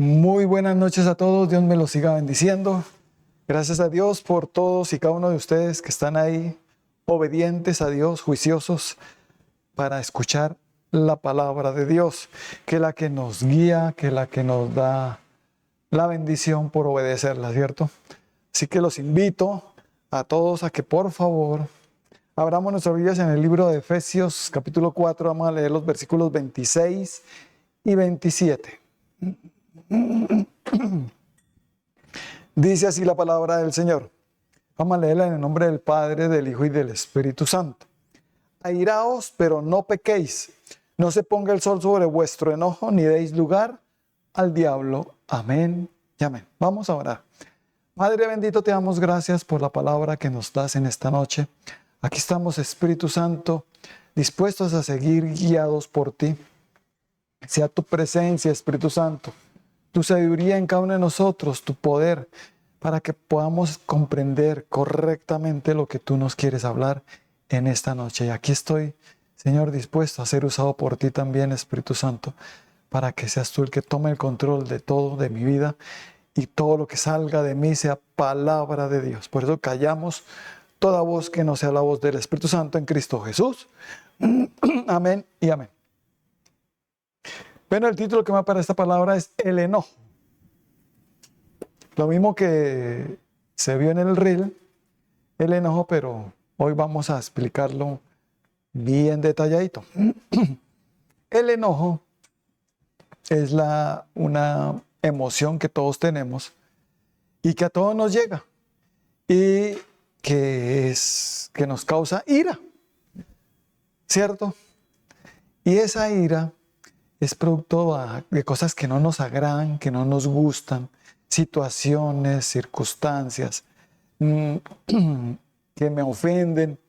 Muy buenas noches a todos, Dios me los siga bendiciendo. Gracias a Dios por todos y cada uno de ustedes que están ahí, obedientes a Dios, juiciosos para escuchar la palabra de Dios, que es la que nos guía, que es la que nos da la bendición por obedecerla, ¿cierto? Así que los invito a todos a que por favor abramos nuestras Biblias en el libro de Efesios, capítulo 4, vamos a leer los versículos 26 y 27. Dice así la palabra del Señor. Vamos a leerla en el nombre del Padre, del Hijo y del Espíritu Santo. Airaos, pero no pequéis. No se ponga el sol sobre vuestro enojo, ni deis lugar al diablo. Amén y amén. Vamos a orar. Padre bendito, te damos gracias por la palabra que nos das en esta noche. Aquí estamos, Espíritu Santo, dispuestos a seguir guiados por ti. Sea tu presencia, Espíritu Santo, tu sabiduría en cada uno de nosotros, tu poder, para que podamos comprender correctamente lo que tú nos quieres hablar en esta noche. Y aquí estoy, Señor, dispuesto a ser usado por ti también, Espíritu Santo, para que seas tú el que tome el control de todo, de mi vida, y todo lo que salga de mí sea palabra de Dios. Por eso callamos toda voz que no sea la voz del Espíritu Santo en Cristo Jesús. Amén y amén. Bueno, el título que me da para esta palabra es el enojo. Lo mismo que se vio en el reel, el enojo, pero hoy vamos a explicarlo bien detalladito. El enojo es una emoción que todos tenemos y que a todos nos llega y que nos causa ira, ¿cierto? Y esa ira es producto de cosas que no nos agradan, que no nos gustan, situaciones, circunstancias que me ofenden.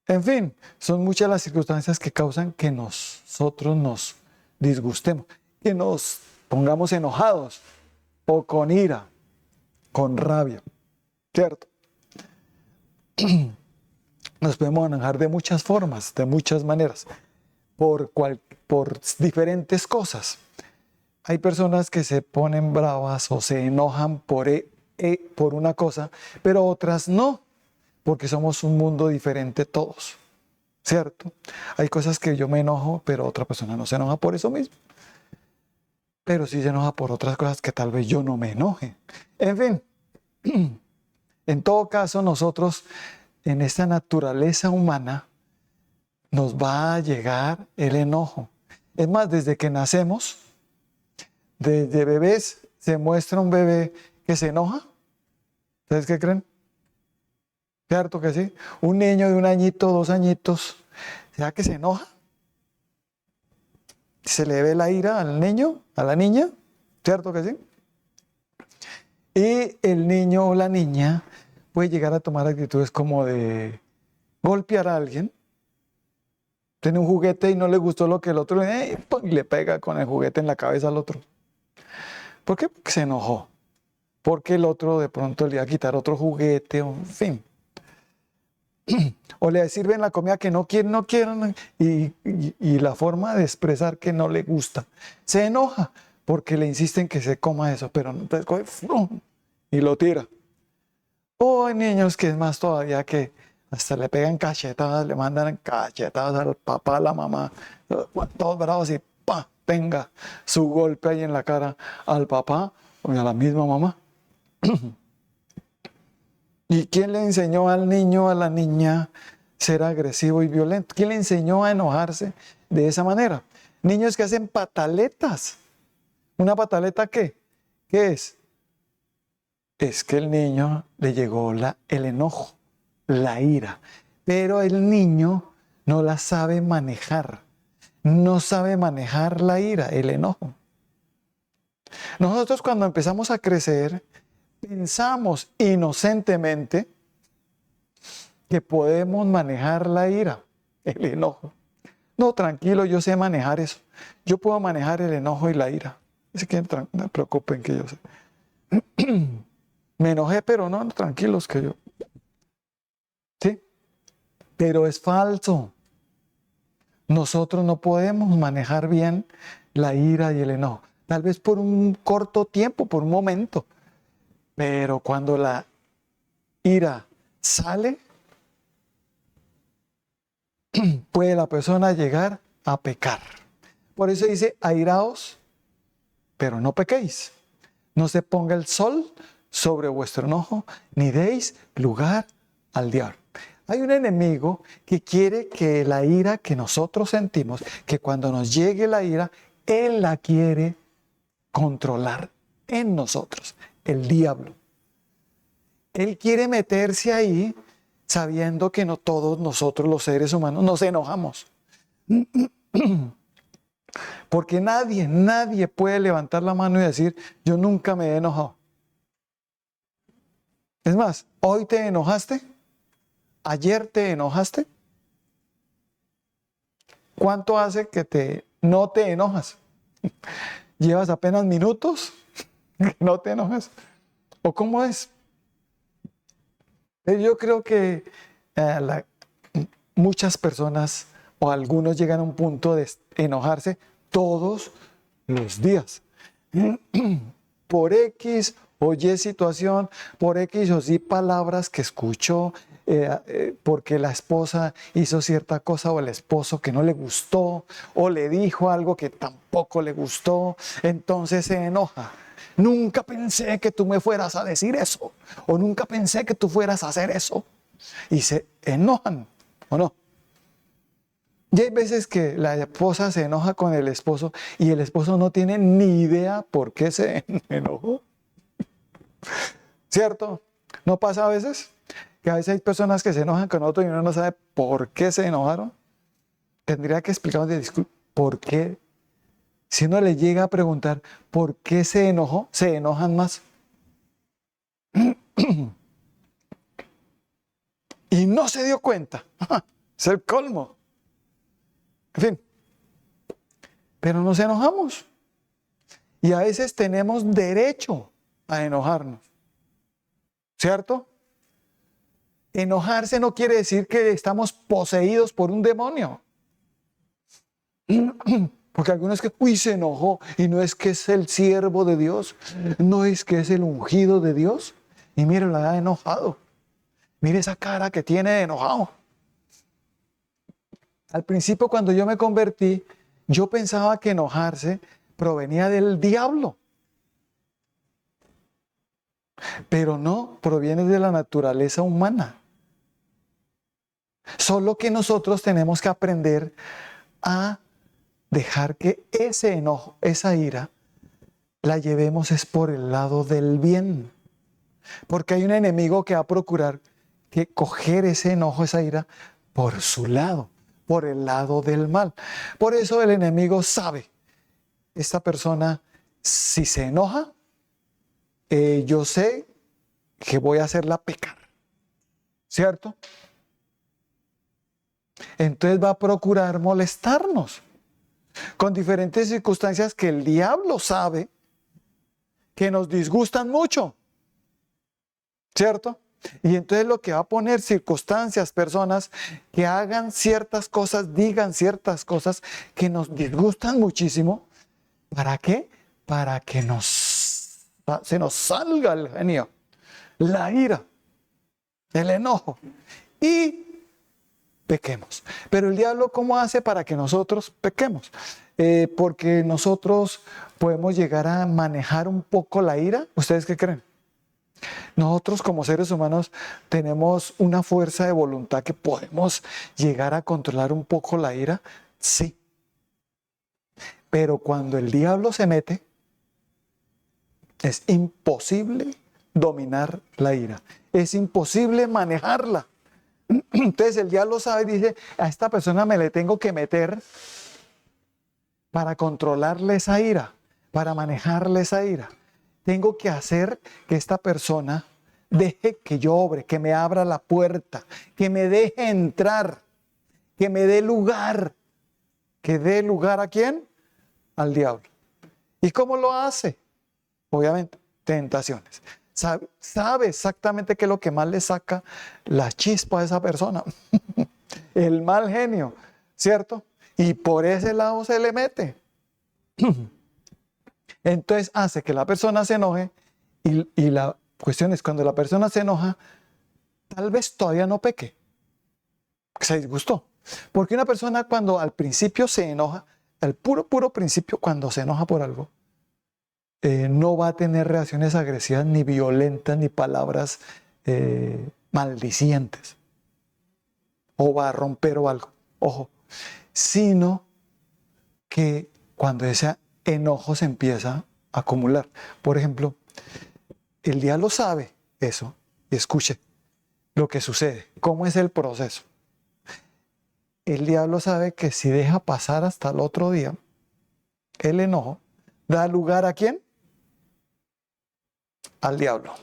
En fin, son muchas las circunstancias que causan que nosotros nos disgustemos, que nos pongamos enojados o con ira, con rabia, ¿cierto? Nos podemos enojar de muchas formas, de muchas maneras, por diferentes cosas. Hay personas que se ponen bravas o se enojan por una cosa, pero otras no, porque somos un mundo diferente todos, ¿cierto? Hay cosas que yo me enojo, pero otra persona no se enoja por eso mismo. Pero sí se enoja por otras cosas que tal vez yo no me enoje. En fin, en todo caso, nosotros en esta naturaleza humana nos va a llegar el enojo. Es más, desde que nacemos, desde bebés, se muestra un bebé que se enoja. ¿Ustedes qué creen? ¿Cierto que sí? Un niño de 1 añito, 2 añitos, ¿será que se enoja? ¿Se le ve la ira al niño, a la niña? ¿Cierto que sí? Y el niño o la niña puede llegar a tomar actitudes como de golpear a alguien. Tiene un juguete y no le gustó lo que el otro y le pega con el juguete en la cabeza al otro. ¿Por qué? Porque se enojó. Porque el otro de pronto le iba a quitar otro juguete, o en fin. O le sirven la comida que no quieren, y la forma de expresar que no le gusta. Se enoja porque le insisten que se coma eso, pero entonces coge y lo tira. O hay niños que es más todavía que hasta le pegan cachetadas, le mandan cachetadas al papá, a la mamá, todos bravos y ¡pa! Tenga su golpe ahí en la cara al papá o a la misma mamá. ¿Y quién le enseñó al niño, a la niña, ser agresivo y violento? ¿Quién le enseñó a enojarse de esa manera? Niños que hacen pataletas. ¿Una pataleta qué? ¿Qué es? Es que el niño le llegó el enojo, la ira. Pero el niño no la sabe manejar. No sabe manejar la ira, el enojo. Nosotros cuando empezamos a crecer, pensamos inocentemente que podemos manejar la ira, el enojo. No, tranquilo, yo sé manejar eso. Yo puedo manejar el enojo y la ira. Así que no se preocupen que yo sé. Me enojé, pero no, tranquilos que yo. ¿Sí? Pero es falso. Nosotros no podemos manejar bien la ira y el enojo. tal vez por un corto tiempo, por un momento. Pero cuando la ira sale, puede la persona llegar a pecar. Por eso dice, airaos, pero no pequéis. No se ponga el sol sobre vuestro enojo, ni deis lugar al diablo. Hay un enemigo que quiere que la ira que nosotros sentimos, que cuando nos llegue la ira, él la quiere controlar en nosotros, el diablo. Él quiere meterse ahí sabiendo que no todos nosotros los seres humanos nos enojamos. Porque nadie puede levantar la mano y decir, yo nunca me he enojado. Es más, hoy te enojaste, ayer te enojaste. ¿Cuánto hace que no te enojas? ¿Llevas apenas minutos que no te enojas? ¿O cómo es? Yo creo que muchas personas o algunos llegan a un punto de enojarse todos los días. Por X o Y situación, por X o Y palabras que escuchó, porque la esposa hizo cierta cosa o el esposo que no le gustó, o le dijo algo que tampoco le gustó, entonces se enoja. Nunca pensé que tú me fueras a decir eso, o nunca pensé que tú fueras a hacer eso. Y se enojan, ¿o no? Y hay veces que la esposa se enoja con el esposo y el esposo no tiene ni idea por qué se enojó. ¿Cierto? ¿No pasa a veces? Que a veces hay personas que se enojan con otro y uno no sabe por qué se enojaron. Tendría que explicarnos de disculpa, ¿por qué? Si uno le llega a preguntar por qué se enojó, se enojan más. Y no se dio cuenta. Es el colmo. En fin. Pero nos enojamos. Y a veces tenemos derecho a enojarnos. ¿Cierto? Enojarse no quiere decir que estamos poseídos por un demonio. Porque algunos que, se enojó, y no es que es el siervo de Dios, no es que es el ungido de Dios, y mire, la ha enojado, mire esa cara que tiene de enojado. Al principio, cuando yo me convertí, yo pensaba que enojarse provenía del diablo, pero no, proviene de la naturaleza humana. Solo que nosotros tenemos que aprender a dejar que ese enojo, esa ira, la llevemos es por el lado del bien. Porque hay un enemigo que va a procurar que coger ese enojo, esa ira, por su lado, por el lado del mal. Por eso el enemigo sabe, esta persona, si se enoja, yo sé que voy a hacerla pecar. ¿Cierto? Entonces va a procurar molestarnos con diferentes circunstancias que el diablo sabe que nos disgustan mucho, ¿cierto? Y entonces lo que va a poner circunstancias, personas que hagan ciertas cosas, digan ciertas cosas que nos disgustan muchísimo. ¿Para qué? Para que se nos salga el genio, la ira, el enojo y pequemos. Pero el diablo, ¿cómo hace para que nosotros pequemos? Porque nosotros podemos llegar a manejar un poco la ira. ¿Ustedes qué creen? Nosotros como seres humanos tenemos una fuerza de voluntad que podemos llegar a controlar un poco la ira. Sí. Pero cuando el diablo se mete, es imposible dominar la ira. Es imposible manejarla. Entonces el diablo sabe y dice, a esta persona me le tengo que meter para controlarle esa ira, para manejarle esa ira. Tengo que hacer que esta persona deje que yo obre, que me abra la puerta, que me deje entrar, que me dé lugar. ¿Que dé lugar a quién? Al diablo. ¿Y cómo lo hace? Obviamente, tentaciones. Sabe exactamente qué es lo que más le saca la chispa a esa persona. El mal genio, ¿cierto? Y por ese lado se le mete. Entonces hace que la persona se enoje y la cuestión es cuando la persona se enoja, tal vez todavía no peque, se disgustó. Porque una persona cuando al principio se enoja, al puro principio, cuando se enoja por algo, no va a tener reacciones agresivas, ni violentas, ni palabras maldicientes. O va a romper o algo. Ojo. Sino que cuando ese enojo se empieza a acumular. Por ejemplo, el diablo sabe eso. Y escuche lo que sucede. ¿Cómo es el proceso? El diablo sabe que si deja pasar hasta el otro día, el enojo da lugar ¿a quién? Al diablo.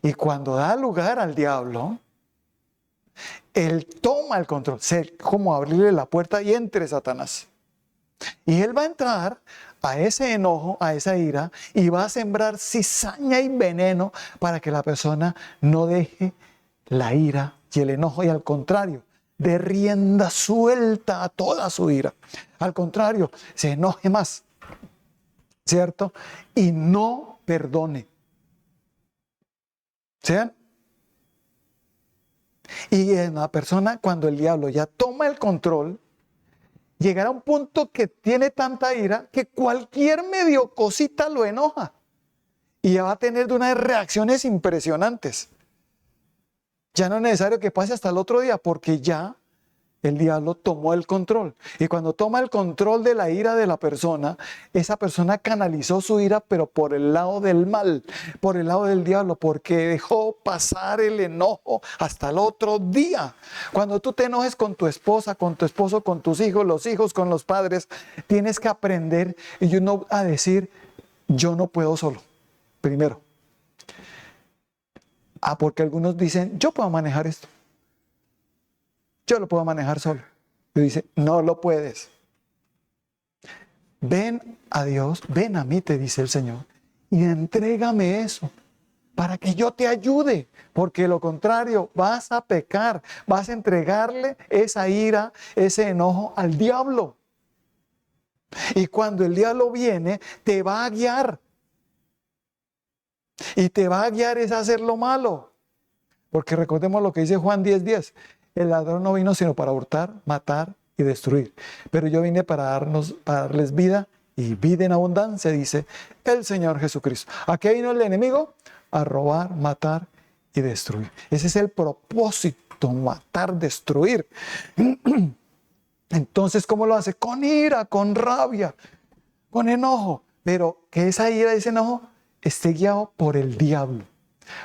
Y cuando da lugar al diablo, él toma el control. Como abrirle la puerta y entre Satanás. Y él va a entrar a ese enojo, a esa ira, y va a sembrar cizaña y veneno para que la persona no deje la ira y el enojo, y al contrario, dé rienda suelta a toda su ira. Al contrario, se enoje más, ¿cierto? Y no perdone. ¿Sí? Y en la persona, cuando el diablo ya toma el control, llegará a un punto que tiene tanta ira que cualquier medio cosita lo enoja. Y ya va a tener unas reacciones impresionantes. Ya no es necesario que pase hasta el otro día, porque ya el diablo tomó el control. Y cuando toma el control de la ira de la persona, esa persona canalizó su ira, pero por el lado del mal, por el lado del diablo, porque dejó pasar el enojo hasta el otro día. Cuando tú te enojes con tu esposa, con tu esposo, con tus hijos, los hijos, con los padres, tienes que aprender y uno a decir, yo no puedo solo, primero. Porque algunos dicen, yo puedo manejar esto. Yo lo puedo manejar solo. Y dice, no lo puedes. Ven a Dios, ven a mí, te dice el Señor, y entrégame eso para que yo te ayude, porque de lo contrario vas a pecar, vas a entregarle esa ira, ese enojo al diablo. Y cuando el diablo viene, te va a guiar. Y te va a guiar es a hacer lo malo. Porque recordemos lo que dice Juan 10:10. El ladrón no vino sino para hurtar, matar y destruir. Pero yo vine para darles vida y vida en abundancia, dice el Señor Jesucristo. ¿A qué vino el enemigo? A robar, matar y destruir. Ese es el propósito, matar, destruir. Entonces, ¿cómo lo hace? Con ira, con rabia, con enojo. Pero que esa ira, ese enojo, esté guiado por el diablo.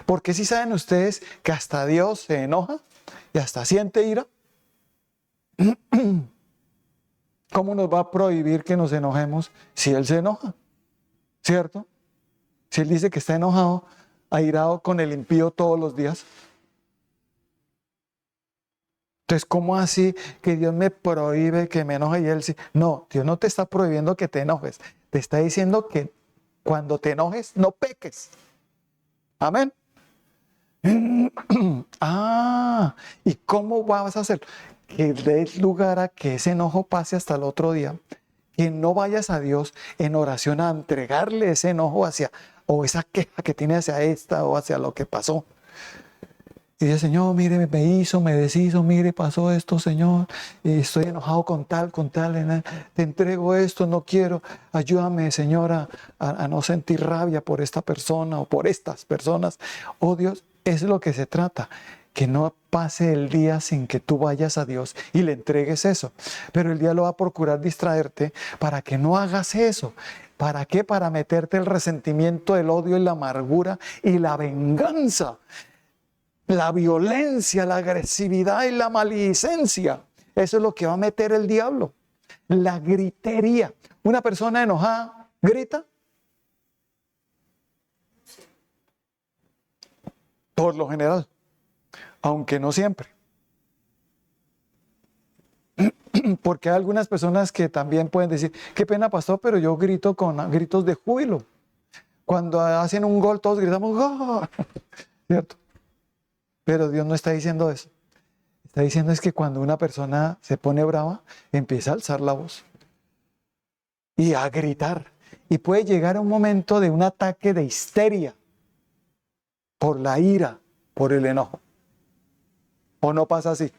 Porque si saben ustedes que hasta Dios se enoja y hasta siente ira. ¿Cómo nos va a prohibir que nos enojemos si Él se enoja? ¿Cierto? Si Él dice que está enojado, airado con el impío todos los días. Entonces, ¿cómo así que Dios me prohíbe que me enoje y Él sí? No, Dios no te está prohibiendo que te enojes. Te está diciendo que cuando te enojes, no peques. Amén. ¿Y cómo vas a hacer? Que des lugar a que ese enojo pase hasta el otro día. Que no vayas a Dios en oración a entregarle ese enojo o esa queja que tiene hacia esta o hacia lo que pasó. Y dice, Señor, mire, me hizo, me deshizo, mire, pasó esto, Señor, y estoy enojado con tal, te entrego esto, no quiero, ayúdame, Señor, a no sentir rabia por esta persona o por estas personas. Oh Dios, es lo que se trata, que no pase el día sin que tú vayas a Dios y le entregues eso. Pero el diablo va a procurar distraerte para que no hagas eso. ¿Para qué? Para meterte el resentimiento, el odio y la amargura y la venganza. La violencia, la agresividad y la maledicencia. Eso es lo que va a meter el diablo. La gritería. Una persona enojada grita. Por lo general. Aunque no siempre. Porque hay algunas personas que también pueden decir, qué pena, pastor, pero yo grito con gritos de júbilo. Cuando hacen un gol, todos gritamos, ¡oh! ¿Cierto? Pero Dios no está diciendo eso. Está diciendo es que cuando una persona se pone brava, empieza a alzar la voz y a gritar. Y puede llegar a un momento de un ataque de histeria por la ira, por el enojo. ¿O no pasa así?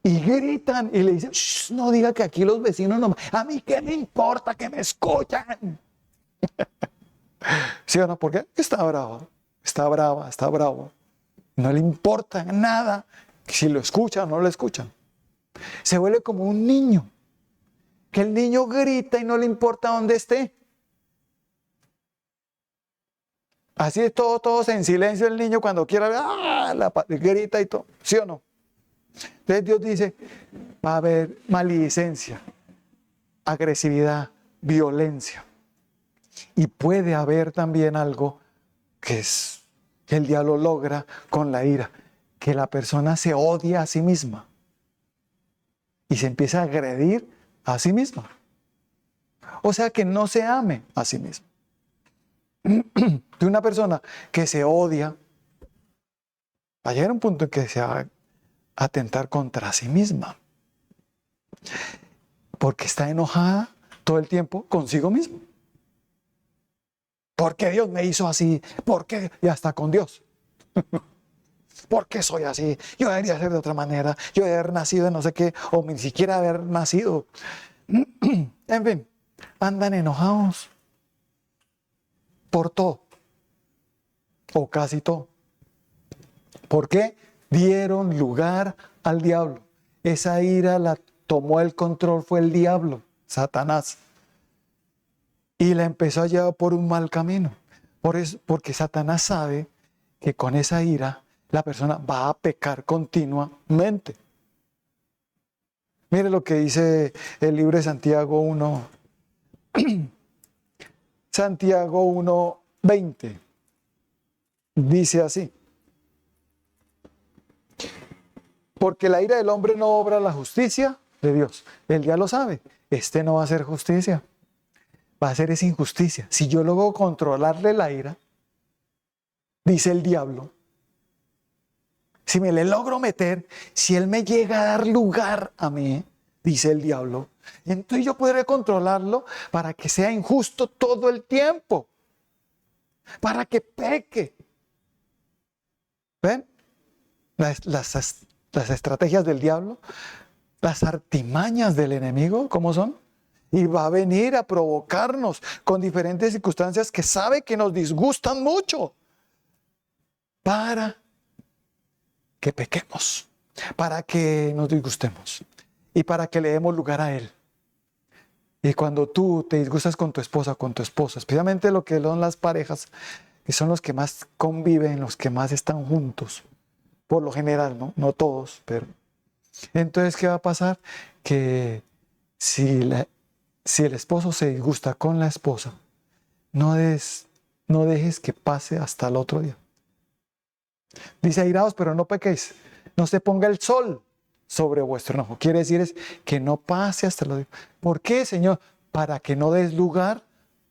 Y gritan y le dicen, no diga que aquí los vecinos no, a mí qué me importa que me escuchan. ¿Sí o no? ¿Por qué? Está bravo, está brava, está bravo. No le importa nada si lo escuchan o no lo escuchan. Se vuelve como un niño, que el niño grita y no le importa dónde esté. Así es todos en silencio el niño cuando quiera, grita y todo. ¿Sí o no? Entonces Dios dice, va a haber maledicencia, agresividad, violencia. Y puede haber también algo que el diablo logra con la ira, que la persona se odia a sí misma y se empieza a agredir a sí misma. O sea, que no se ame a sí misma. De una persona que se odia, va a llegar a un punto en que se va a atentar contra sí misma, porque está enojada todo el tiempo consigo mismo. ¿Por qué Dios me hizo así? ¿Por qué? Y hasta con Dios. ¿Por qué soy así? Yo debería ser de otra manera. Yo debería haber nacido de no sé qué, o ni siquiera haber nacido. En fin, andan enojados por todo, o casi todo. ¿Por qué? Dieron lugar al diablo. Esa ira la tomó el control, fue el diablo, Satanás. Y la empezó a llevar por un mal camino. Porque Satanás sabe que con esa ira la persona va a pecar continuamente. Mire lo que dice el libro de Santiago 1. Santiago 1:20. Dice así. Porque la ira del hombre no obra la justicia de Dios. Él ya lo sabe. Este no va a hacer justicia. Va a ser esa injusticia. Si yo logro controlarle la ira, dice el diablo, si me le logro meter, si él me llega a dar lugar a mí, dice el diablo, entonces yo podré controlarlo para que sea injusto todo el tiempo, para que peque. ¿Ven? Las estrategias del diablo, las artimañas del enemigo, ¿cómo son? Y va a venir a provocarnos con diferentes circunstancias que sabe que nos disgustan mucho, para que pequemos, para que nos disgustemos y para que le demos lugar a él. Y cuando tú te disgustas con tu esposa, especialmente lo que son las parejas, que son los que más conviven, los que más están juntos, por lo general, no todos, pero entonces, ¿qué va a pasar? Que si el esposo se disgusta con la esposa, no dejes que pase hasta el otro día. Dice, airaos, pero no pequéis. No se ponga el sol sobre vuestro enojo. Quiere decir es que no pase hasta el otro día. ¿Por qué, Señor? Para que no des lugar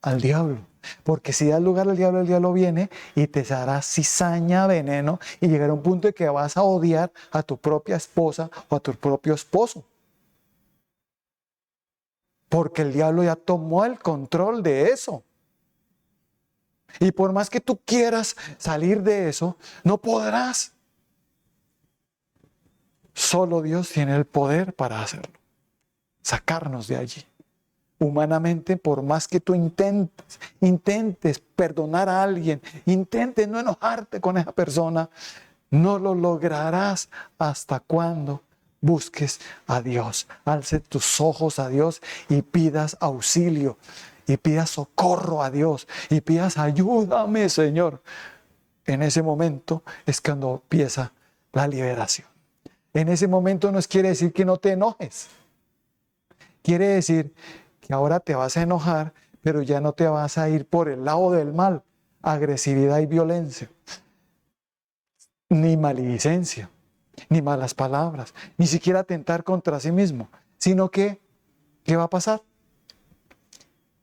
al diablo. Porque si das lugar al diablo, el diablo viene y te dará cizaña, veneno, y llegará un punto en que vas a odiar a tu propia esposa o a tu propio esposo. Porque el diablo ya tomó el control de eso. Y por más que tú quieras salir de eso, no podrás. Solo Dios tiene el poder para hacerlo. Sacarnos de allí. Humanamente, por más que tú intentes perdonar a alguien, intentes no enojarte con esa persona, no lo lograrás hasta cuando busques a Dios. Alce tus ojos a Dios y pidas auxilio, y pidas socorro a Dios, y pidas ayúdame, Señor. En ese momento es cuando empieza la liberación. En ese momento no quiere decir que no te enojes. Quiere decir que ahora te vas a enojar, pero ya no te vas a ir por el lado del mal, agresividad y violencia, ni maledicencia, ni malas palabras, ni siquiera atentar contra sí mismo, sino que, ¿qué va a pasar?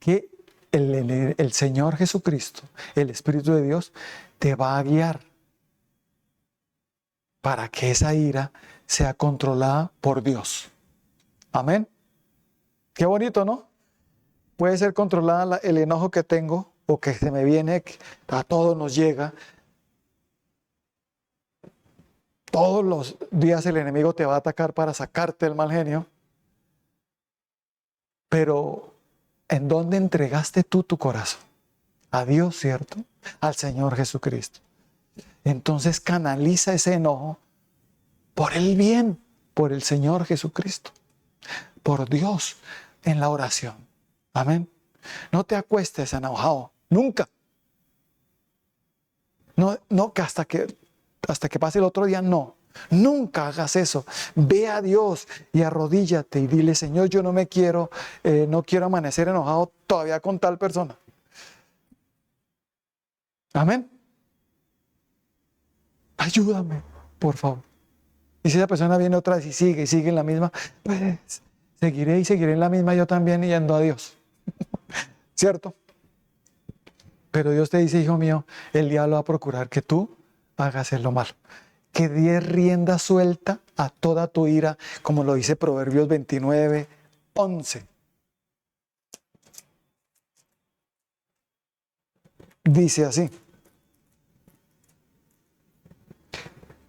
Que el Señor Jesucristo, el Espíritu de Dios, te va a guiar para que esa ira sea controlada por Dios. Amén. Qué bonito, ¿no? Puede ser controlada el enojo que tengo o que se me viene, que a todos nos llega. Todos los días el enemigo te va a atacar para sacarte el mal genio. Pero, ¿en dónde entregaste tú tu corazón? A Dios, ¿cierto? Al Señor Jesucristo. Entonces canaliza ese enojo por el bien, por el Señor Jesucristo, por Dios en la oración. Amén. No te acuestes enojado, nunca. No, que hasta que pase el otro día, no. Nunca hagas eso. Ve a Dios y arrodíllate y dile: Señor, yo no quiero amanecer enojado todavía con tal persona. Amén. Ayúdame, por favor. Y si esa persona viene otra vez y sigue en la misma, pues seguiré en la misma yo también yendo a Dios. ¿Cierto? Pero Dios te dice: hijo mío, el diablo va a procurar que tú hagas lo malo. Que des rienda suelta a toda tu ira, como lo dice Proverbios 29:11. Dice así: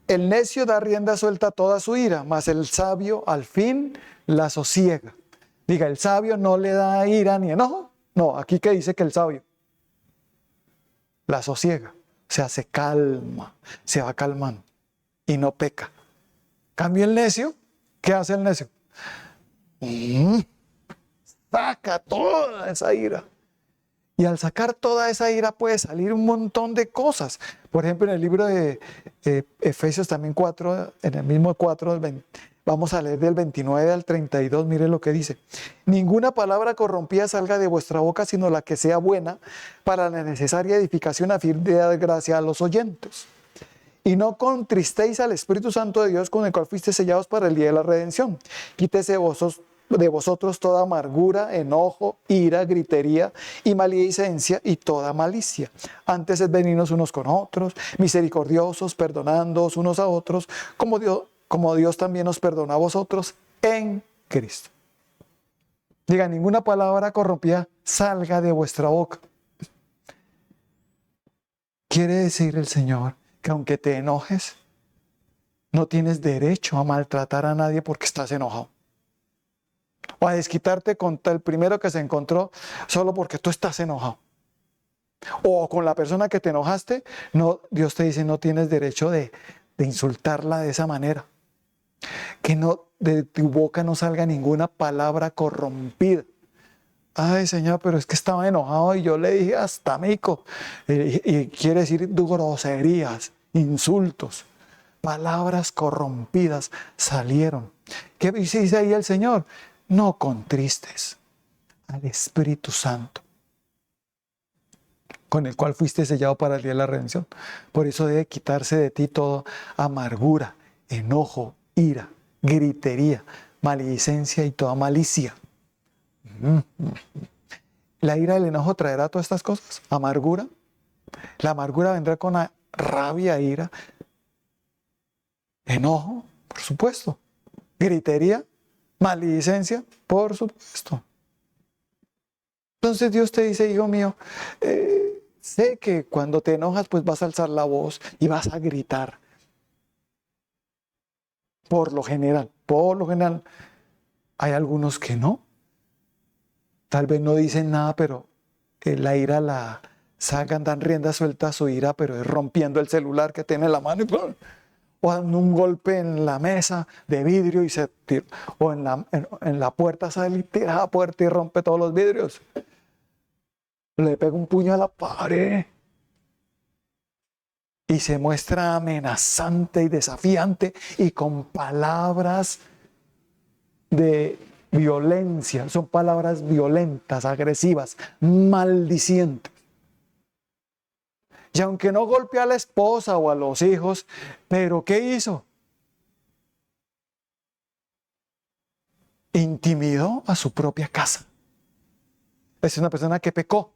el necio da rienda suelta a toda su ira, mas el sabio al fin la sosiega. Diga, el sabio no le da ira ni enojo. No, aquí que dice que el sabio la sosiega. O sea, se calma, se va calmando y no peca. Cambio el necio, ¿qué hace el necio? Saca toda esa ira. Y al sacar toda esa ira puede salir un montón de cosas. Por ejemplo, en el libro de Efesios también 4, en el mismo 4, vamos a leer del 29 al 32, mire lo que dice. Ninguna palabra corrompida salga de vuestra boca, sino la que sea buena para la necesaria edificación a fin de dar gracia a los oyentes. Y no contristéis al Espíritu Santo de Dios, con el cual fuisteis sellados para el día de la redención. Quítese de vosotros toda amargura, enojo, ira, gritería y maledicencia y toda malicia. Antes es benignos unos con otros, misericordiosos, perdonándoos unos a otros, como Dios también os perdona a vosotros en Cristo. Diga, ninguna palabra corrompida salga de vuestra boca. Quiere decir el Señor que aunque te enojes, no tienes derecho a maltratar a nadie porque estás enojado. O a desquitarte contra el primero que se encontró solo porque tú estás enojado. O con la persona que te enojaste, no, Dios te dice: no tienes derecho de insultarla de esa manera. Que no, de tu boca no salga ninguna palabra corrompida. Ay, Señor, pero es que estaba enojado y yo le dije hasta mico. Y quiere decir groserías, insultos, palabras corrompidas salieron. ¿Qué dice ahí el Señor? No contristes al Espíritu Santo, con el cual fuiste sellado para el día de la redención. Por eso debe quitarse de ti toda amargura, enojo, ira, gritería, maledicencia y toda malicia. La ira del enojo traerá todas estas cosas. Amargura. La amargura vendrá con rabia, ira, enojo, por supuesto. Gritería, maledicencia, por supuesto. Entonces Dios te dice: hijo mío, sé que cuando te enojas pues vas a alzar la voz y vas a gritar. Por lo general, hay algunos que no. Tal vez no dicen nada, pero la ira la sacan, dan rienda suelta a su ira, pero es rompiendo el celular que tiene en la mano o dando un golpe en la mesa de vidrio y se tira, o en la puerta sale y tira la puerta y rompe todos los vidrios. Le pega un puño a la pared y se muestra amenazante y desafiante y con palabras de violencia. Son palabras violentas, agresivas, maldicientes. Y aunque no golpea a la esposa o a los hijos, ¿pero qué hizo? Intimidó a su propia casa. Es una persona que pecó.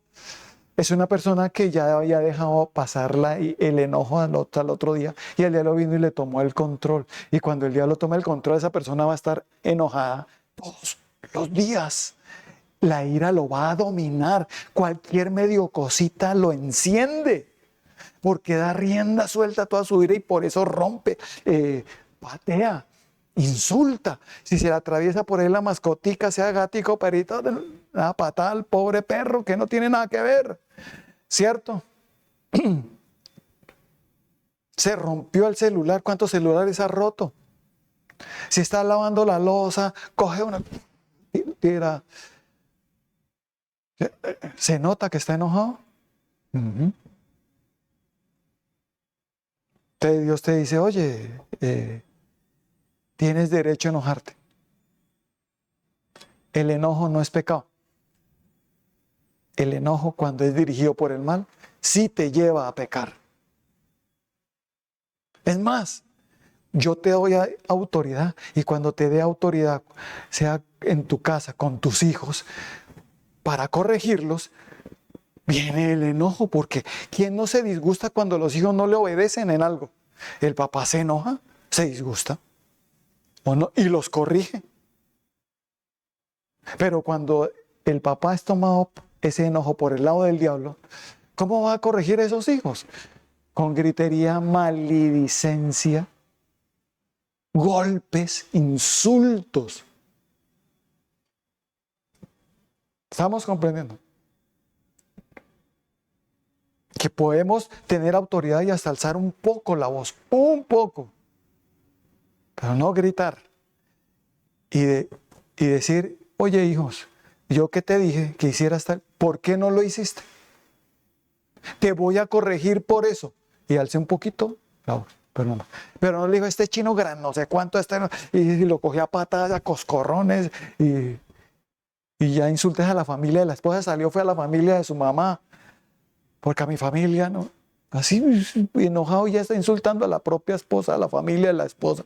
Es una persona que ya había dejado pasar el enojo al otro día, y el diablo vino y le tomó el control. Y cuando el diablo toma el control, esa persona va a estar enojada todos los días. La ira lo va a dominar. Cualquier medio cosita lo enciende. Porque da rienda suelta a toda su ira y por eso rompe, patea, insulta. Si se le atraviesa por ahí la mascotica, sea gatico, perito, la patada al pobre perro que no tiene nada que ver. ¿Cierto? Se rompió el celular. ¿Cuántos celulares ha roto? Si está lavando la loza, coge una... tira. ¿Se nota que está enojado? Entonces Dios te dice, oye, tienes derecho a enojarte. El enojo no es pecado. El enojo, cuando es dirigido por el mal, sí te lleva a pecar. Es más, yo te doy autoridad, y cuando te dé autoridad, sea en tu casa, con tus hijos, para corregirlos, viene el enojo, porque ¿quién no se disgusta cuando los hijos no le obedecen en algo? El papá se enoja, se disgusta, ¿o no? Y los corrige. Pero cuando el papá es tomado ese enojo por el lado del diablo, ¿cómo va a corregir a esos hijos? Con gritería, maledicencia, golpes, insultos. ¿Estamos comprendiendo? Que podemos tener autoridad y hasta alzar un poco la voz, un poco, pero no gritar y decir, oye hijos, yo que te dije que hicieras tal, ¿por qué no lo hiciste? Te voy a corregir por eso. Y alcé un poquito la voz, pero no le dijo, este chino gran, no sé cuánto, y lo cogía a patadas, a coscorrones, y ya insultes a la familia de la esposa, fue a la familia de su mamá, porque a mi familia no, así enojado ya está insultando a la propia esposa, a la familia de la esposa.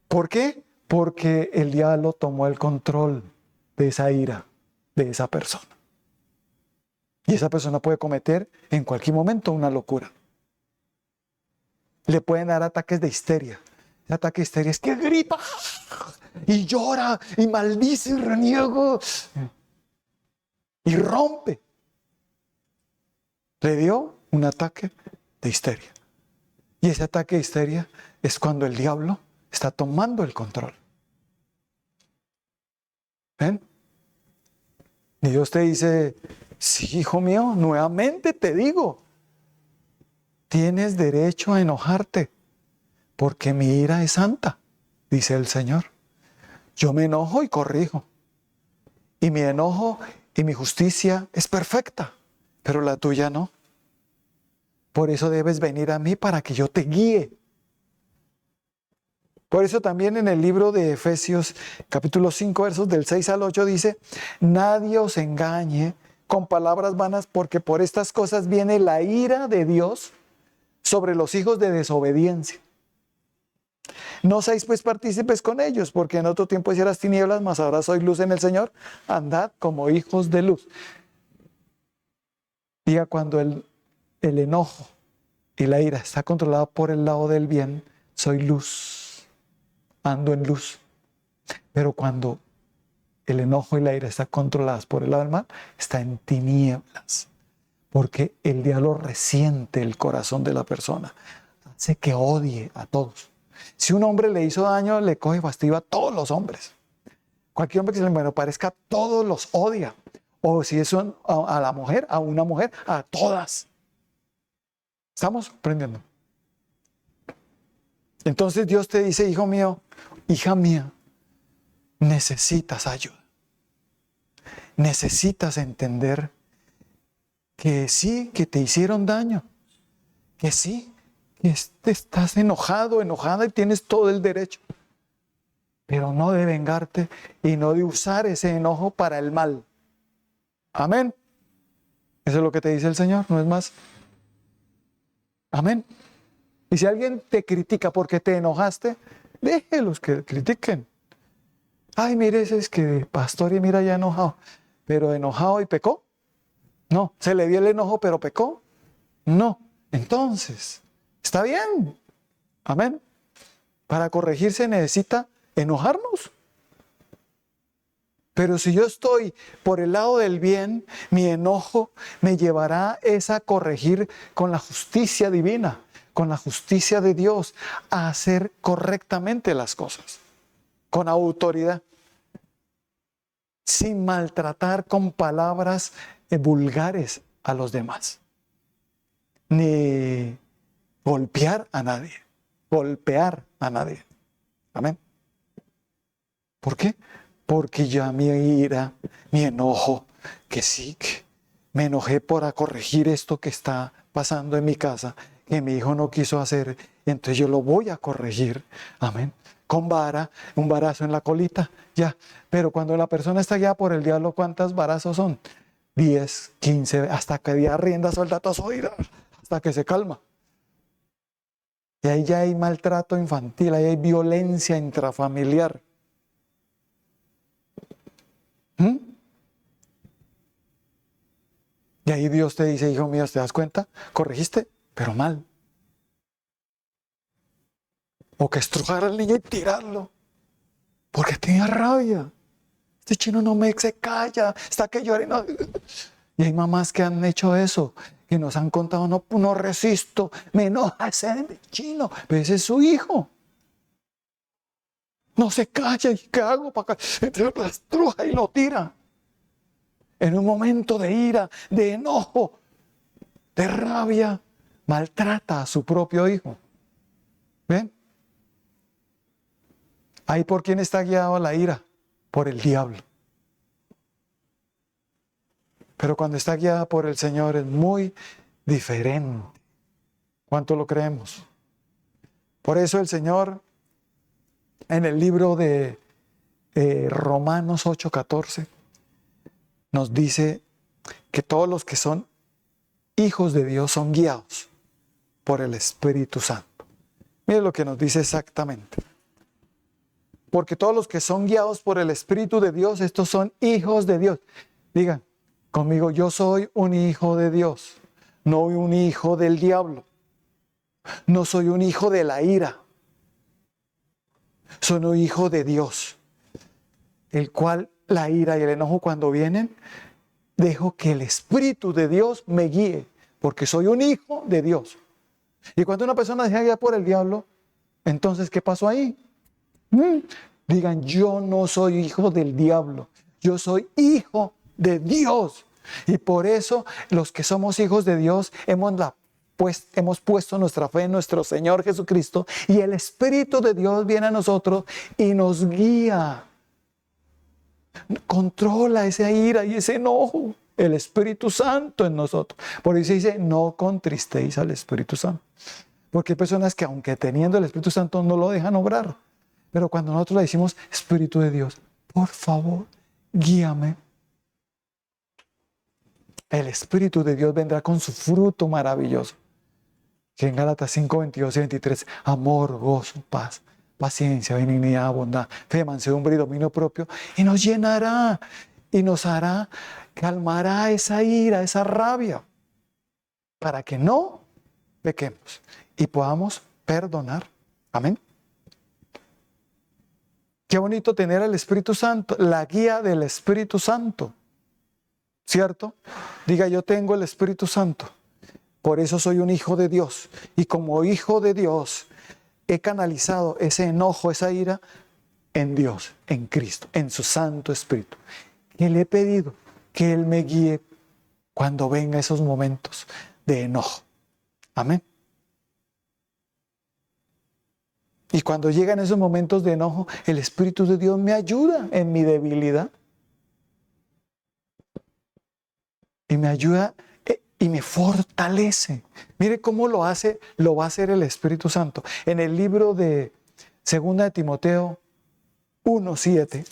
¿Por qué? Porque el diablo tomó el control de esa ira, de esa persona. Y esa persona puede cometer en cualquier momento una locura. Le pueden dar ataques de histeria. El ataque de histeria es que grita y llora y maldice y reniega y rompe. Le dio un ataque de histeria. Y ese ataque de histeria es cuando el diablo está tomando el control. ¿Ven? Y Dios te dice, sí, hijo mío, nuevamente te digo, tienes derecho a enojarte, porque mi ira es santa, dice el Señor. Yo me enojo y corrijo. Y mi enojo y mi justicia es perfecta, pero la tuya no. Por eso debes venir a mí para que yo te guíe. Por eso también en el libro de Efesios, capítulo 5, versos del 6 al 8, dice, nadie os engañe con palabras vanas, porque por estas cosas viene la ira de Dios sobre los hijos de desobediencia. No seáis pues partícipes con ellos, porque en otro tiempo eras tinieblas, mas ahora sois luz en el Señor. Andad como hijos de luz. Diga, cuando el enojo y la ira está controlado por el lado del bien, soy luz, ando en luz. Pero cuando el enojo y la ira están controladas por el lado del mal, está en tinieblas. Porque el diablo resiente el corazón de la persona, hace que odie a todos. Si un hombre le hizo daño, le coge fastidio a todos los hombres. Cualquier hombre que se le parezca, a todos los odia. O si es a la mujer, a una mujer, a todas. ¿Estamos aprendiendo? Entonces Dios te dice, hijo mío, hija mía, necesitas ayuda. Necesitas entender que sí, que te hicieron daño. Que sí, que estás enojado, enojada y tienes todo el derecho. Pero no de vengarte y no de usar ese enojo para el mal. Amén. Eso es lo que te dice el Señor, no es más. Amén. Y si alguien te critica porque te enojaste, déjelos que critiquen. Ay, mire, ese es que pastor y mira ya enojado. Pero enojado y pecó. No, se le dio el enojo pero pecó. No. Entonces, está bien. Amén. Para corregirse necesita enojarnos. Pero si yo estoy por el lado del bien, mi enojo me llevará a corregir con la justicia divina, con la justicia de Dios, a hacer correctamente las cosas, con autoridad, sin maltratar con palabras vulgares a los demás, ni golpear a nadie. Amén. ¿Por qué? Porque ya mi ira, mi enojo, que sí, que me enojé por corregir esto que está pasando en mi casa, que mi hijo no quiso hacer, entonces yo lo voy a corregir. Amén. Con vara, un varazo en la colita, ya. Pero cuando la persona está guiada por el diablo, ¿cuántos varazos son? 10, 15, hasta que día rienda suelta toda su ira, hasta que se calma. Y ahí ya hay maltrato infantil, ahí hay violencia intrafamiliar. Y ahí Dios te dice, hijo mío, ¿te das cuenta? Corregiste, pero mal. O que estrujar al niño y tirarlo, porque tenía rabia. Este chino no se calla, está que llora y no. Y hay mamás que han hecho eso, y nos han contado, no resisto, me enoja ese chino, pero ese es su hijo. No se calla, ¿y qué hago? Entonces lo estruja y lo tira. En un momento de ira, de enojo, de rabia, maltrata a su propio hijo. ¿Ven? ¿Ahí por quién está guiado la ira? Por el diablo. Pero cuando está guiada por el Señor es muy diferente. ¿Cuánto lo creemos? Por eso el Señor, en el libro de Romanos 8:14, nos dice que todos los que son hijos de Dios son guiados por el Espíritu Santo. Mire lo que nos dice exactamente. Porque todos los que son guiados por el Espíritu de Dios, estos son hijos de Dios. Digan conmigo, yo soy un hijo de Dios, no un hijo del diablo. No soy un hijo de la ira. Soy un hijo de Dios, el cual la ira y el enojo cuando vienen, dejo que el Espíritu de Dios me guíe, porque soy un hijo de Dios. Y cuando una persona deja guiar por el diablo, entonces, ¿qué pasó ahí? Digan, yo no soy hijo del diablo, yo soy hijo de Dios. Y por eso los que somos hijos de Dios hemos puesto nuestra fe en nuestro Señor Jesucristo, y el Espíritu de Dios viene a nosotros y nos guía. Controla esa ira y ese enojo, el Espíritu Santo en nosotros. Por eso dice, no contristéis al Espíritu Santo. Porque hay personas que aunque teniendo el Espíritu Santo no lo dejan obrar. Pero cuando nosotros le decimos, Espíritu de Dios, por favor, guíame. El Espíritu de Dios vendrá con su fruto maravilloso. Que en Gálatas 5, 22 y 23, amor, gozo, paz, paciencia, benignidad, bondad, fe, mansedumbre y dominio propio, y nos llenará y nos hará, calmará esa ira, esa rabia, para que no pequemos y podamos perdonar. Amén. Qué bonito tener al Espíritu Santo, la guía del Espíritu Santo, ¿cierto? Diga, yo tengo el Espíritu Santo, por eso soy un hijo de Dios, y como hijo de Dios, he canalizado ese enojo, esa ira en Dios, en Cristo, en su Santo Espíritu. Y le he pedido que Él me guíe cuando vengan esos momentos de enojo. Amén. Y cuando llegan esos momentos de enojo, el Espíritu de Dios me ayuda en mi debilidad. Y me ayuda y me fortalece. Mire cómo lo va a hacer el Espíritu Santo. En el libro de 2 de Timoteo 1:7.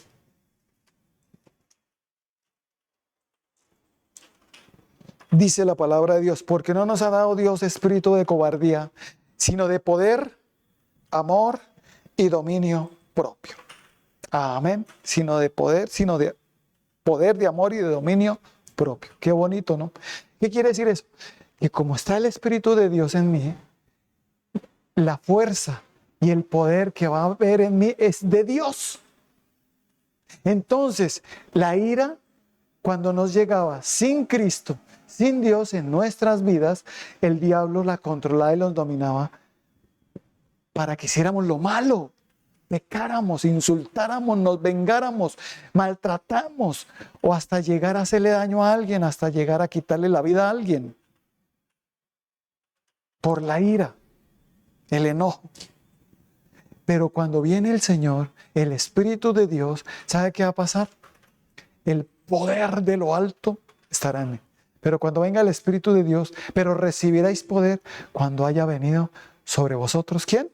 Dice la palabra de Dios, porque no nos ha dado Dios espíritu de cobardía, sino de poder, amor y dominio propio. Amén. Sino de poder, de amor y de dominio propio. Qué bonito, ¿no? ¿Qué quiere decir eso? Que como está el Espíritu de Dios en mí, la fuerza y el poder que va a haber en mí es de Dios. Entonces, la ira, cuando nos llegaba sin Cristo, sin Dios en nuestras vidas, el diablo la controlaba y los dominaba para que hiciéramos lo malo, pecáramos, insultáramos, nos vengáramos, maltratamos o hasta llegar a hacerle daño a alguien, hasta llegar a quitarle la vida a alguien. Por la ira, el enojo. Pero cuando viene el Señor, el Espíritu de Dios, ¿sabe qué va a pasar? El poder de lo alto estará en mí. Pero cuando venga el Espíritu de Dios, pero recibiréis poder cuando haya venido sobre vosotros, ¿quién?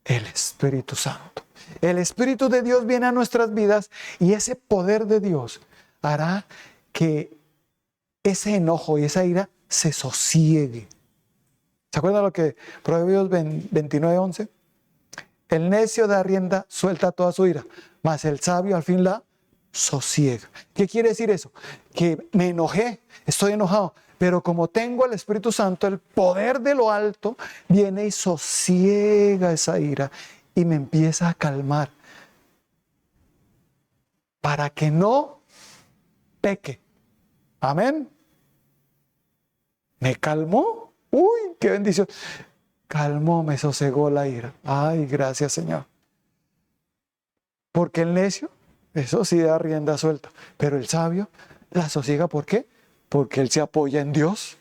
El Espíritu Santo. El Espíritu de Dios viene a nuestras vidas y ese poder de Dios hará que ese enojo y esa ira se sosiegue. ¿Se acuerdan lo que Proverbios 29:11? El necio da rienda suelta a toda su ira, mas el sabio al fin la sosiega. ¿Qué quiere decir eso? Que me enojé, estoy enojado, pero como tengo el Espíritu Santo, el poder de lo alto viene y sosiega esa ira y me empieza a calmar para que no peque. Amén. ¿Me calmó? Uy, qué bendición. Calmó, me sosegó la ira. Ay, gracias, Señor. Porque el necio, eso sí da rienda suelta. Pero el sabio la sosiega, ¿por qué? Porque él se apoya en Dios.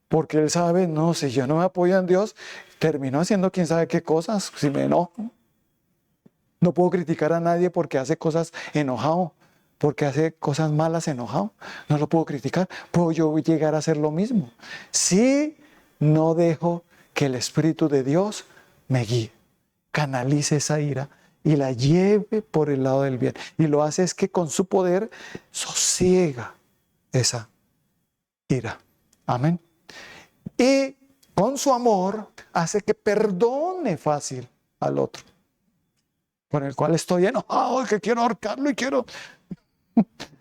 Porque él sabe, no, si yo no me apoyo en Dios, termino haciendo quién sabe qué cosas, si me enojo. No puedo criticar a nadie porque hace cosas enojado, porque hace cosas malas enojado. No lo puedo criticar. Puedo yo llegar a hacer lo mismo. Si no dejo que el Espíritu de Dios me guíe, canalice esa ira y la lleve por el lado del bien. Y lo hace es que con su poder sosiega esa ira. Amén. Y con su amor hace que perdone fácil al otro, con el cual estoy enojado, que quiero ahorcarlo y quiero...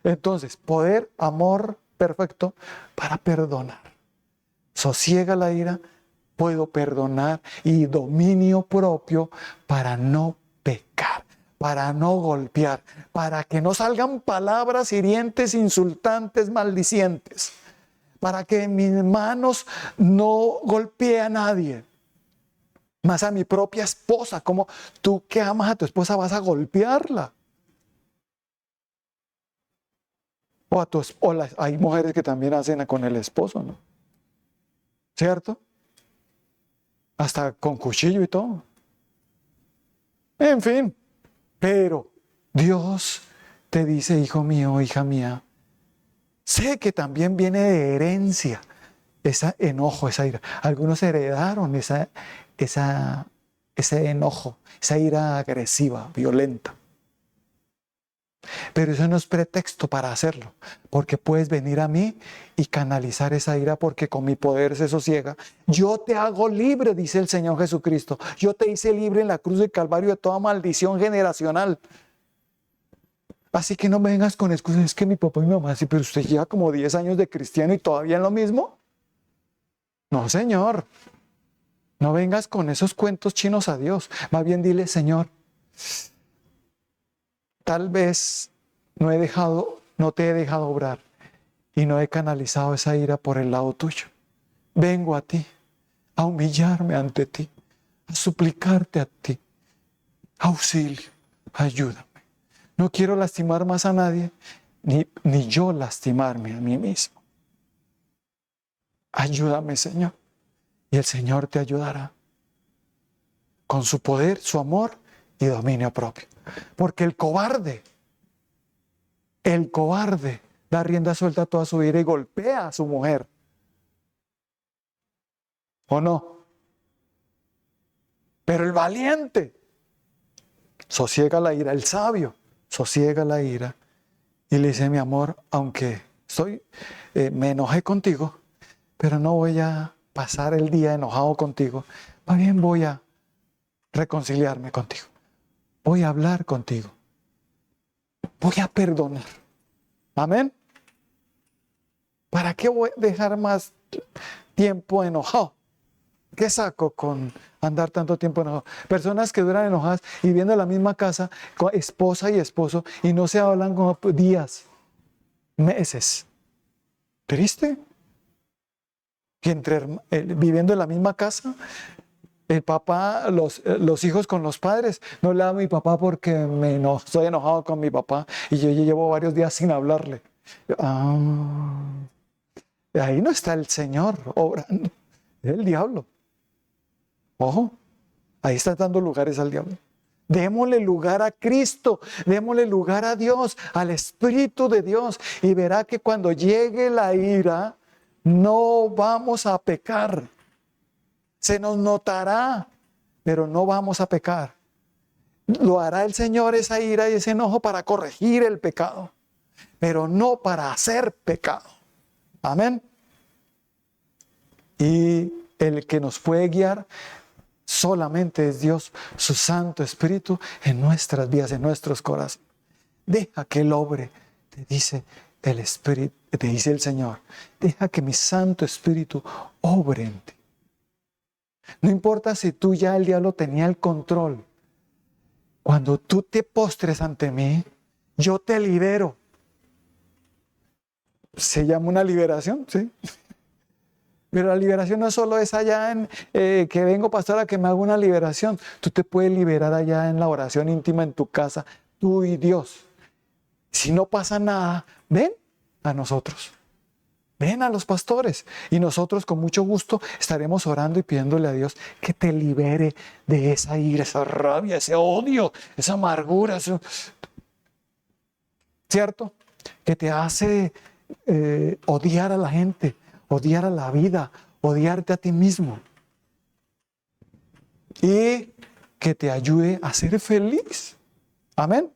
Entonces, poder, amor perfecto para perdonar. Sosiega la ira, puedo perdonar y dominio propio para no pecar, para no golpear, para que no salgan palabras hirientes, insultantes, maldicientes, para que mis manos no golpee a nadie, más a mi propia esposa. Como tú que amas a tu esposa vas a golpearla. Hay mujeres que también hacen con el esposo, ¿no? ¿Cierto? Hasta con cuchillo y todo. En fin, pero Dios te dice, hijo mío, hija mía, sé que también viene de herencia ese enojo, esa ira. Algunos heredaron ese enojo, esa ira agresiva, violenta. Pero eso no es pretexto para hacerlo, porque puedes venir a mí y canalizar esa ira, porque con mi poder se sosiega. Yo te hago libre, dice el Señor Jesucristo. Yo te hice libre en la cruz del Calvario de toda maldición generacional. Así que no me vengas con excusas, es que mi papá y mi mamá, sí, pero usted lleva como 10 años de cristiano y todavía en lo mismo. No, Señor, no vengas con esos cuentos chinos a Dios. Más bien dile, Señor, tal vez no te he dejado obrar y no he canalizado esa ira por el lado tuyo. Vengo a ti, a humillarme ante ti, a suplicarte a ti. Auxilio, ayúdame. No quiero lastimar más a nadie, ni yo lastimarme a mí mismo. Ayúdame, Señor. Y el Señor te ayudará con su poder, su amor y dominio propio. Porque el cobarde da rienda suelta a toda su ira y golpea a su mujer. ¿O no? Pero el valiente sosiega la ira, el sabio sosiega la ira y le dice, mi amor, aunque me enojé contigo, pero no voy a pasar el día enojado contigo, más bien voy a reconciliarme contigo. Voy a hablar contigo. Voy a perdonar. Amén. ¿Para qué voy a dejar más tiempo enojado? ¿Qué saco con andar tanto tiempo enojado? Personas que duran enojadas y viviendo en la misma casa, con esposa y esposo, y no se hablan como días, meses. ¿Triste? Que viviendo en la misma casa, el papá, los hijos con los padres. No le hablo a mi papá porque estoy enojado con mi papá y yo ya llevo varios días sin hablarle. Ah, ahí no está el Señor obrando, es el diablo. Ojo, ahí está dando lugares al diablo. Démosle lugar a Cristo, démosle lugar a Dios, al Espíritu de Dios, y verá que cuando llegue la ira, no vamos a pecar. Se nos notará, pero no vamos a pecar. Lo hará el Señor esa ira y ese enojo para corregir el pecado, pero no para hacer pecado. Amén. Y el que nos puede guiar solamente es Dios, su Santo Espíritu en nuestras vidas, en nuestros corazones. Deja que Él obre, te dice el Espíritu, te dice el Señor. Deja que mi Santo Espíritu obre en ti. No importa si tú ya el diablo tenía el control. Cuando tú te postres ante mí, yo te libero. Se llama una liberación, ¿sí? Pero la liberación no solo es allá en que vengo, pastor, a que me haga una liberación. Tú te puedes liberar allá en la oración íntima en tu casa, tú y Dios. Si no pasa nada, ven a nosotros. Ven a los pastores y nosotros con mucho gusto estaremos orando y pidiéndole a Dios que te libere de esa ira, esa rabia, ese odio, esa amargura, ¿cierto? Que te hace odiar a la gente, odiar a la vida, odiarte a ti mismo. Y que te ayude a ser feliz. Amén.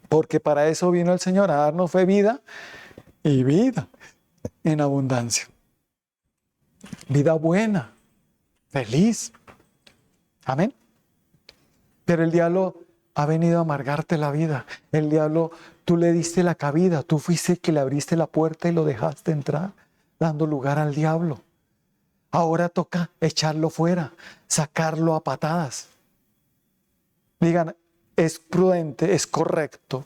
Porque para eso vino el Señor, a darnos vida y vida en abundancia. Vida buena, feliz. Amén. Pero el diablo ha venido a amargarte la vida. El diablo, tú le diste la cabida, tú fuiste el que le abriste la puerta y lo dejaste entrar, dando lugar al diablo. Ahora toca echarlo fuera, sacarlo a patadas. Digan, es prudente, es correcto,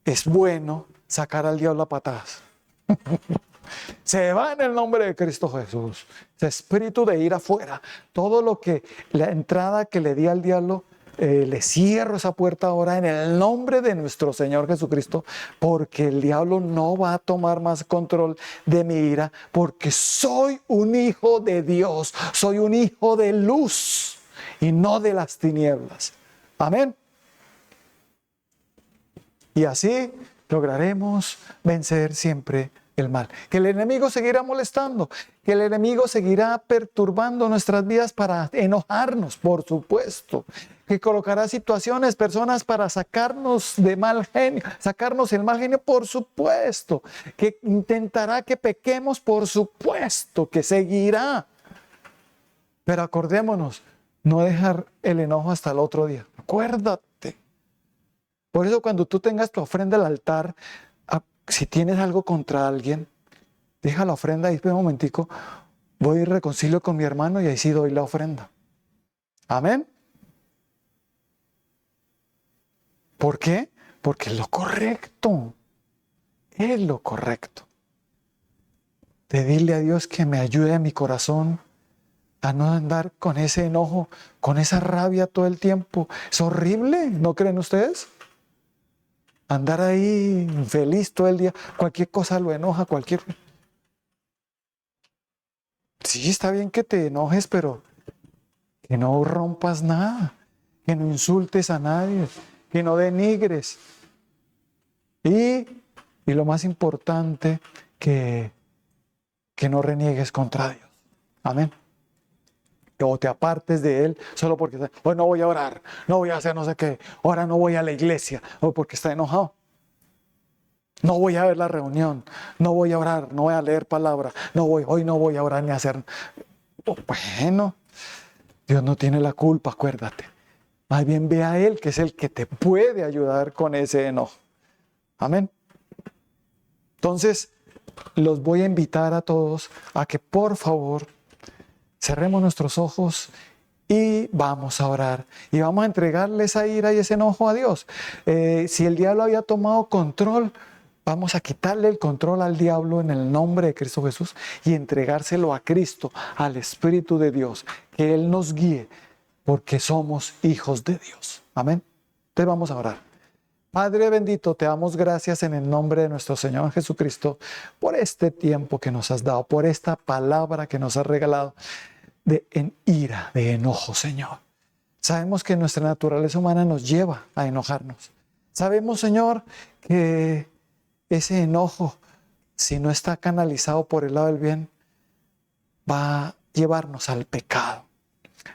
es bueno sacar al diablo a patadas. Se va en el nombre de Cristo Jesús. Ese espíritu de ir afuera. Todo lo que, la entrada que le di al diablo, le cierro esa puerta ahora en el nombre de nuestro Señor Jesucristo, porque el diablo no va a tomar más control de mi ira, porque soy un hijo de Dios, soy un hijo de luz y no de las tinieblas. Amén. Y así lograremos vencer siempre el mal. Que el enemigo seguirá molestando, que el enemigo seguirá perturbando nuestras vidas para enojarnos, por supuesto. Que colocará situaciones, personas para sacarnos de mal genio, sacarnos el mal genio, por supuesto. Que intentará que pequemos, por supuesto, que seguirá. Pero acordémonos, no dejar el enojo hasta el otro día. Acuérdate. Por eso cuando tú tengas tu ofrenda al altar, si tienes algo contra alguien, deja la ofrenda y espera un momentico, voy y reconcilio con mi hermano y ahí sí doy la ofrenda. Amén. ¿Por qué? Porque es lo correcto. Es lo correcto. Pedirle a Dios que me ayude a mi corazón a no andar con ese enojo, con esa rabia todo el tiempo. Es horrible, ¿no creen ustedes? Andar ahí feliz todo el día, cualquier cosa lo enoja, Sí, está bien que te enojes, pero que no rompas nada, que no insultes a nadie, que no denigres. Y lo más importante, que no reniegues contra Dios. Amén. O te apartes de Él solo porque hoy no voy a orar, no voy a hacer no sé qué, ahora no voy a la iglesia, o porque está enojado. No voy a ver la reunión, no voy a orar, no voy a leer palabra, hoy no voy a orar ni a hacer. Bueno, Dios no tiene la culpa, acuérdate. Más bien ve a Él, que es el que te puede ayudar con ese enojo. Amén. Entonces, los voy a invitar a todos a que por favor cerremos nuestros ojos y vamos a orar. Y vamos a entregarle esa ira y ese enojo a Dios. Si el diablo había tomado control, vamos a quitarle el control al diablo en el nombre de Cristo Jesús y entregárselo a Cristo, al Espíritu de Dios, que Él nos guíe, porque somos hijos de Dios. Amén. Entonces vamos a orar. Padre bendito, te damos gracias en el nombre de nuestro Señor Jesucristo por este tiempo que nos has dado, por esta palabra que nos has regalado en ira, de enojo, Señor. Sabemos que nuestra naturaleza humana nos lleva a enojarnos. Sabemos, Señor, que ese enojo, si no está canalizado por el lado del bien, va a llevarnos al pecado,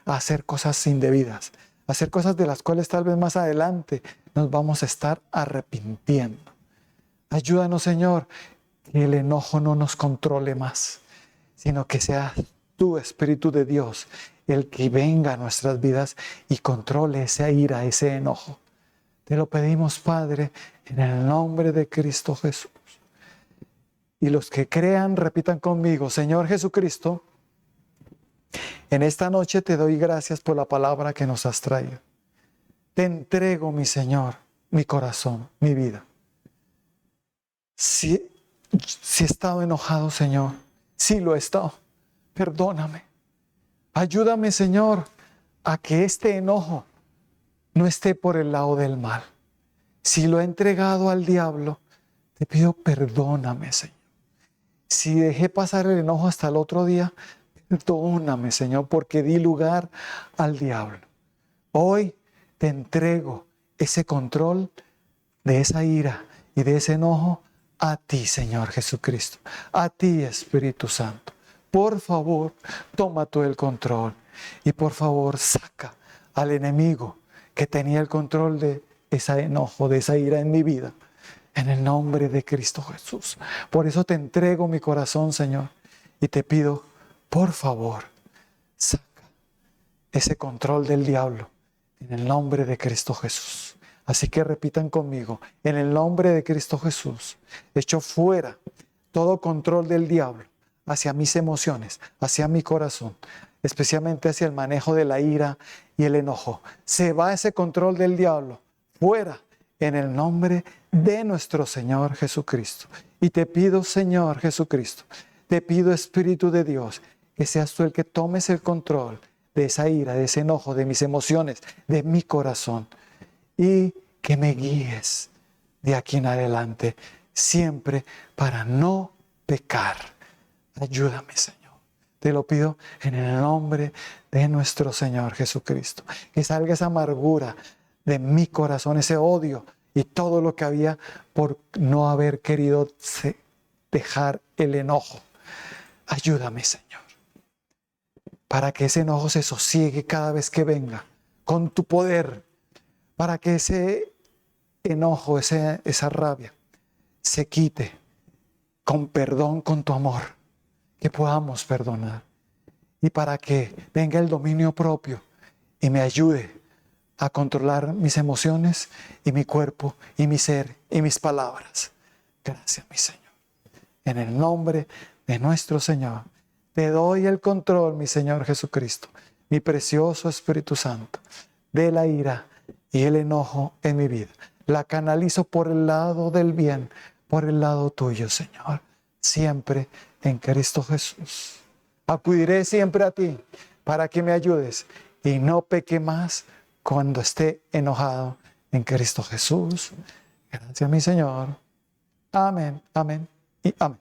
a hacer cosas indebidas, a hacer cosas de las cuales tal vez más adelante nos vamos a estar arrepintiendo. Ayúdanos, Señor, que el enojo no nos controle más, sino que sea tu Espíritu de Dios el que venga a nuestras vidas y controle esa ira, ese enojo. Te lo pedimos, Padre, en el nombre de Cristo Jesús. Y los que crean, repitan conmigo: Señor Jesucristo, en esta noche te doy gracias por la palabra que nos has traído. Te entrego, mi Señor, mi corazón, mi vida. Si he estado enojado, Señor, si lo he estado, perdóname. Ayúdame, Señor, a que este enojo no esté por el lado del mal. Si lo he entregado al diablo, te pido perdóname, Señor. Si dejé pasar el enojo hasta el otro día, perdóname, Señor, porque di lugar al diablo. Hoy te entrego ese control de esa ira y de ese enojo a ti, Señor Jesucristo, a ti, Espíritu Santo. Por favor, toma tú el control y por favor saca al enemigo que tenía el control de ese enojo, de esa ira en mi vida, en el nombre de Cristo Jesús. Por eso te entrego mi corazón, Señor, y te pido, por favor, saca ese control del diablo en el nombre de Cristo Jesús. Así que repitan conmigo: en el nombre de Cristo Jesús, echo fuera todo control del diablo hacia mis emociones, hacia mi corazón, especialmente hacia el manejo de la ira y el enojo. Se va ese control del diablo fuera en el nombre de nuestro Señor Jesucristo. Y te pido, Señor Jesucristo, te pido, Espíritu de Dios, que seas tú el que tomes el control de esa ira, de ese enojo, de mis emociones, de mi corazón, y que me guíes de aquí en adelante, siempre para no pecar. Ayúdame, Señor. Te lo pido en el nombre de nuestro Señor Jesucristo. Que salga esa amargura de mi corazón, ese odio y todo lo que había por no haber querido dejar el enojo. Ayúdame, Señor, para que ese enojo se sosiegue cada vez que venga con tu poder, para que ese enojo, esa rabia se quite con perdón, con tu amor, que podamos perdonar, y para que venga el dominio propio y me ayude a controlar mis emociones y mi cuerpo y mi ser y mis palabras. Gracias, mi Señor. En el nombre de nuestro Señor, te doy el control, mi Señor Jesucristo, mi precioso Espíritu Santo, de la ira y el enojo en mi vida. La canalizo por el lado del bien, por el lado tuyo, Señor, siempre en Cristo Jesús. Acudiré siempre a ti para que me ayudes y no peque más cuando esté enojado en Cristo Jesús. Gracias, mi Señor. Amén, amén y amén.